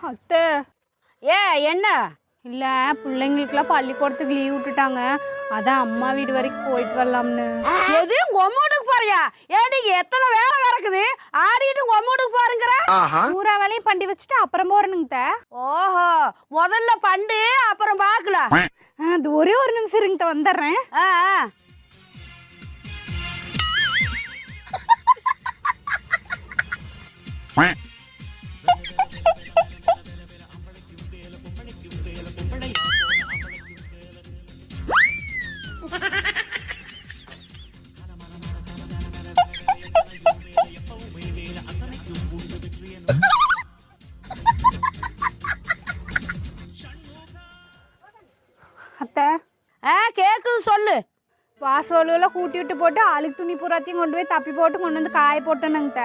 அத்தை என்ன இல்லை பிள்ளைங்களுக்குலாம் பள்ளிக்கூடத்துக்கு லீவ் விட்டுட்டாங்க, அதான் அம்மா வீடு வரைக்கும் போயிட்டு வரலாம்னு. எது கொம்மூட்டுக்கு போறியா? ஏடி எத்தனை வேலை கிடக்குது, ஆடிட்டு கொம்மூட்டுக்கு போறேங்கிற? பூரா வேலையும் பண்ணி வச்சுட்டு அப்புறம் போறேனுங்க. ஓஹோ, முதல்ல பண்டு அப்புறம் பாக்கலாம். அது ஒரே ஒரு நிமிஷம் இருங்கிட்ட வந்துடுறேன். அத்தை கேக்குது, சொல்லு. வாசலுல கூட்டி விட்டு போட்டு அழுக்கு துணி பூராத்தையும் கொண்டு போய் தப்பி போட்டு கொண்டு வந்து காய போட்டேனுங்க.